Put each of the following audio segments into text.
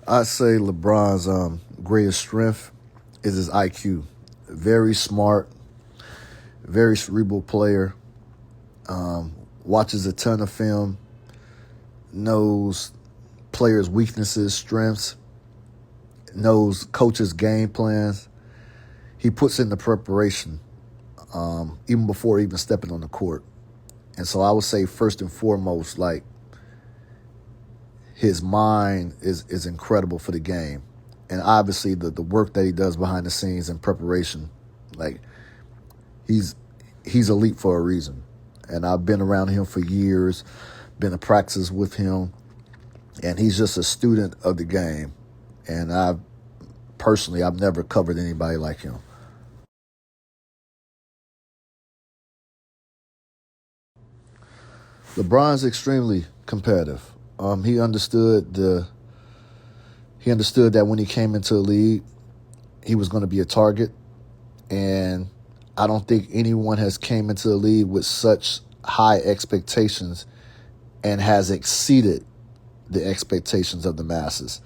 I'd say LeBron's greatest strength is his IQ. Very smart, very cerebral player. Watches a ton of film, knows players' weaknesses, strengths, knows coaches' game plans. He puts in the preparation even before even stepping on the court. And so I would say first and foremost, like his mind is incredible for the game. And obviously the work that he does behind the scenes in preparation, like he's he's elite for a reason. And I've been around him for years, been to practices with him, and he's just a student of the game. And I've never covered anybody like him. LeBron's extremely competitive. He understood that when he came into the league, he was going to be a target, and I don't think anyone has came into the league with such high expectations and has exceeded the expectations of the masses.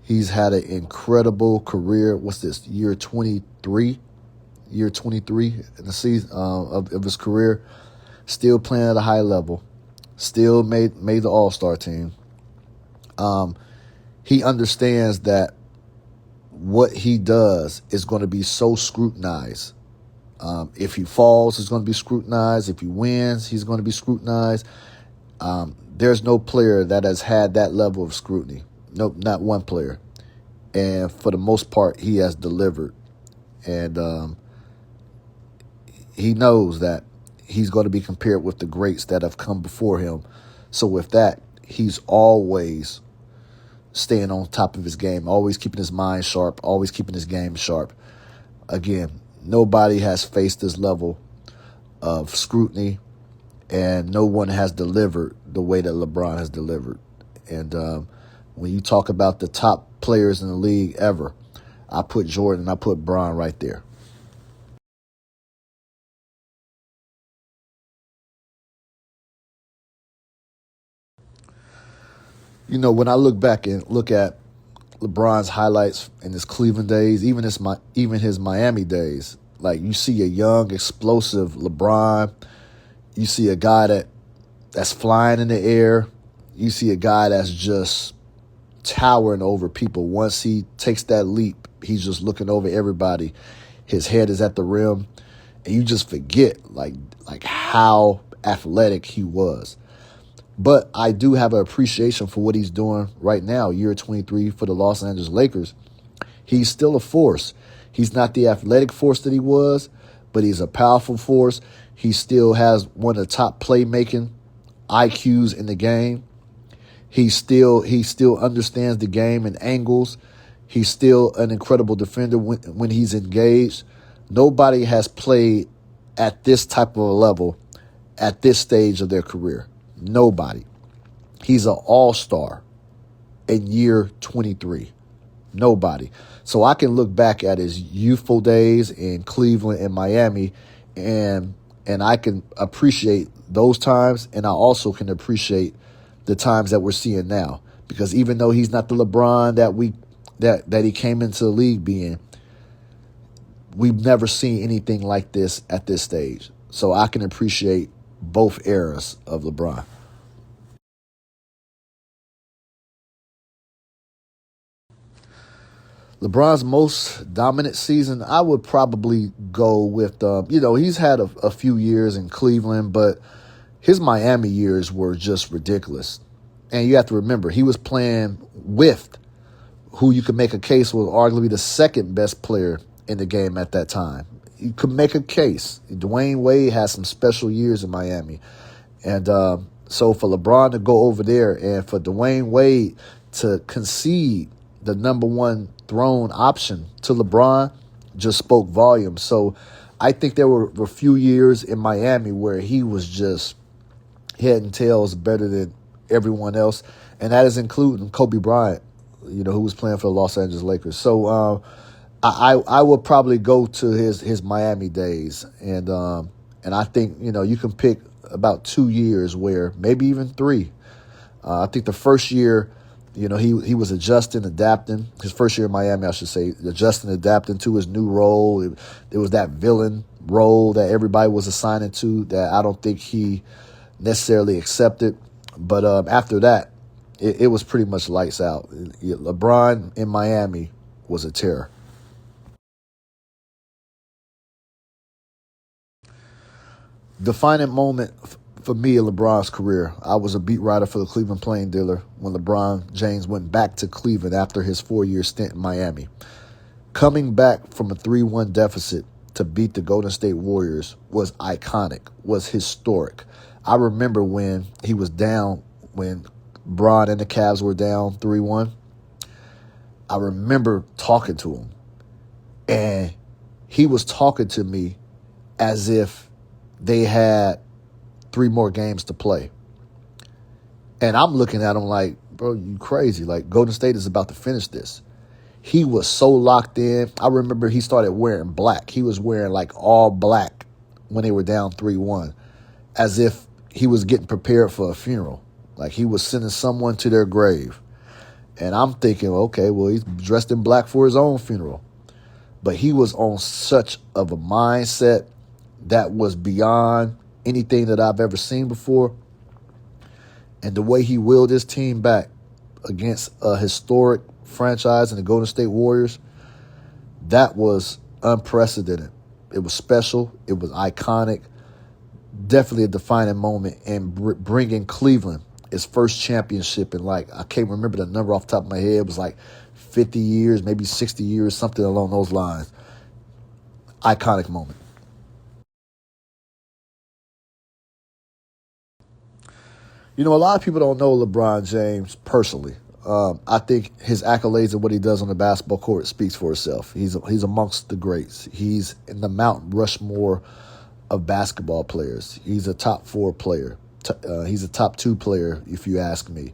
He's had an incredible career. What's this, year 23? Year 23 in the season of his career. Still playing at a high level. Still made the All-Star team. He understands that what he does is going to be so scrutinized. If he falls, he's going to be scrutinized. If he wins, he's going to be scrutinized. There's no player that has had that level of scrutiny. Nope, not one player. And for the most part, he has delivered. And he knows that he's going to be compared with the greats that have come before him. So with that, he's always staying on top of his game, always keeping his mind sharp, always keeping his game sharp. Again, nobody has faced this level of scrutiny, and no one has delivered the way that LeBron has delivered. And when you talk about the top players in the league ever, I put Jordan and I put Bron right there. You know, when I look back and look at LeBron's highlights in his Cleveland days, even his Miami days, like you see a young, explosive LeBron, you see a guy that's flying in the air, you see a guy that's just towering over people. Once he takes that leap, he's just looking over everybody. His head is at the rim, and you just forget like how athletic he was. But I do have an appreciation for what he's doing right now, year 23 for the Los Angeles Lakers. He's still a force. He's not the athletic force that he was, but he's a powerful force. He still has one of the top playmaking IQs in the game. He still understands the game and angles. He's still an incredible defender when he's engaged. Nobody has played at this type of a level at this stage of their career. Nobody. He's an all-star in year 23. Nobody. So I can look back at his youthful days in Cleveland and Miami, and I can appreciate those times, and I also can appreciate the times that we're seeing now. Because even though he's not the LeBron that he came into the league being, we've never seen anything like this at this stage. So I can appreciate both eras of LeBron. LeBron's most dominant season, I would probably go with, he's had a few years in Cleveland, but his Miami years were just ridiculous. And you have to remember, he was playing with who you could make a case was arguably the second best player in the game at that time. You could make a case. Dwayne Wade had some special years in Miami. And so for LeBron to go over there and for Dwayne Wade to concede the number one throne option to LeBron just spoke volumes. So I think there were a few years in Miami where he was just head and tails better than everyone else, and that is including Kobe Bryant, who was playing for the Los Angeles Lakers. So I would probably go to his Miami days, and I think you can pick about 2 years where maybe even three. I think the first year He was adjusting, adapting. His first year in Miami, I should say, adjusting, adapting to his new role. It was that villain role that everybody was assigning to that I don't think he necessarily accepted. But after that, it was pretty much lights out. LeBron in Miami was a terror. Defining moment for me in LeBron's career. I was a beat writer for the Cleveland Plain Dealer when LeBron James went back to Cleveland after his 4-year stint in Miami. Coming back from a 3-1 deficit to beat the Golden State Warriors was iconic, was historic. I remember when he was down, when Bron and the Cavs were down 3-1. I remember talking to him, and he was talking to me as if they had 3 more games to play. And I'm looking at him like, bro, you crazy. Like, Golden State is about to finish this. He was so locked in. I remember he started wearing black. He was wearing like all black when they were down 3-1, as if he was getting prepared for a funeral. Like he was sending someone to their grave. And I'm thinking, okay, well, he's dressed in black for his own funeral. But he was on such of a mindset that was beyond anything that I've ever seen before. And the way he willed his team back against a historic franchise in the Golden State Warriors, that was unprecedented. It was special. It was iconic. Definitely a defining moment in bringing Cleveland its first championship in, like, I can't remember the number off the top of my head. It was like 50 years, maybe 60 years, something along those lines. Iconic moment. A lot of people don't know LeBron James personally. I think his accolades and what he does on the basketball court speaks for itself. He's amongst the greats. He's in the Mount Rushmore of basketball players. He's a top 4 player. He's a top 2 player, if you ask me.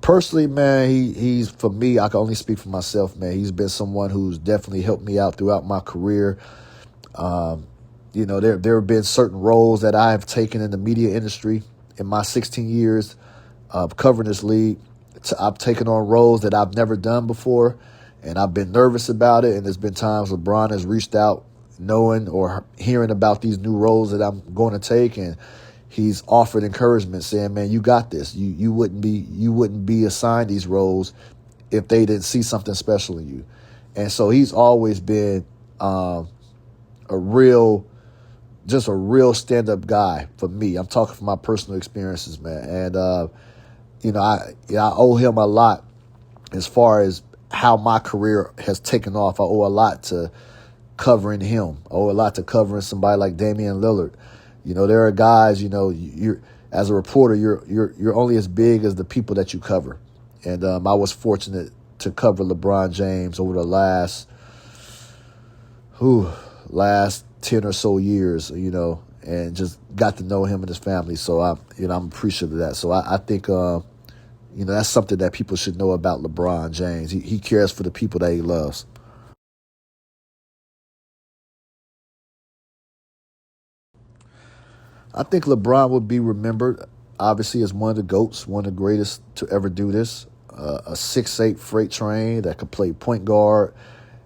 Personally, man, he's, for me, I can only speak for myself, man. He's been someone who's definitely helped me out throughout my career. There have been certain roles that I have taken in the media industry in my 16 years of covering this league. I've taken on roles that I've never done before, and I've been nervous about it. And there's been times LeBron has reached out knowing or hearing about these new roles that I'm going to take, and he's offered encouragement saying, man, you got this. You wouldn't be assigned these roles if they didn't see something special in you. And so he's always been a real stand-up guy for me. I'm talking from my personal experiences, man. And, I owe him a lot as far as how my career has taken off. I owe a lot to covering him. I owe a lot to covering somebody like Damian Lillard. There are guys, you're as a reporter, you're only as big as the people that you cover. And I was fortunate to cover LeBron James over the last 10 or so years, and just got to know him and his family. So I'm appreciative of that. So I think, that's something that people should know about LeBron James. He cares for the people that he loves. I think LeBron would be remembered, obviously, as one of the GOATs, one of the greatest to ever do this. A 6'8" freight train that could play point guard,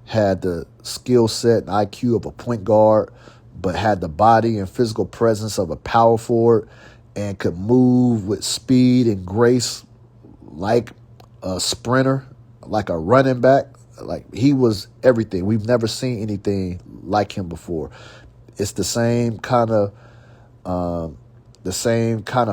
had the skill set and IQ of a point guard, but had the body and physical presence of a power forward, and could move with speed and grace like a sprinter, like a running back. Like, he was everything. We've never seen anything like him before. It's the same kind of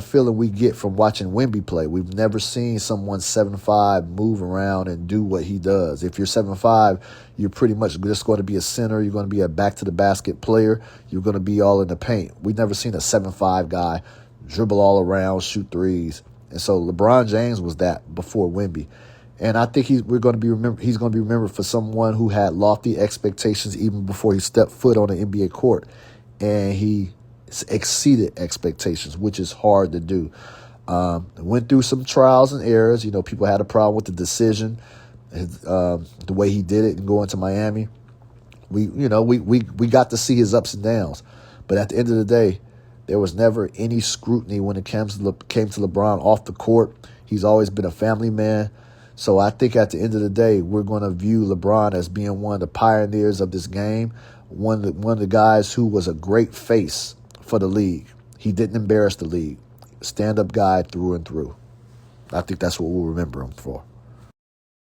feeling we get from watching Wemby play. We've never seen someone 7'5" move around and do what he does. If you're 7'5", you're pretty much just going to be a center. You're going to be a back-to-the-basket player. You're going to be all in the paint. We've never seen a 7'5" guy dribble all around, shoot threes. And so LeBron James was that before Wemby. And I think he's going to be remembered for someone who had lofty expectations even before he stepped foot on the NBA court. And he exceeded expectations, which is hard to do. Went through some trials and errors. People had a problem with the decision, the way he did it and going to Miami. We got to see his ups and downs. But at the end of the day, there was never any scrutiny when it came to LeBron off the court. He's always been a family man. So I think at the end of the day, we're going to view LeBron as being one of the pioneers of this game, one of the guys who was a great face for the league. He didn't embarrass the league. Stand-up guy through and through. I think that's what we'll remember him for.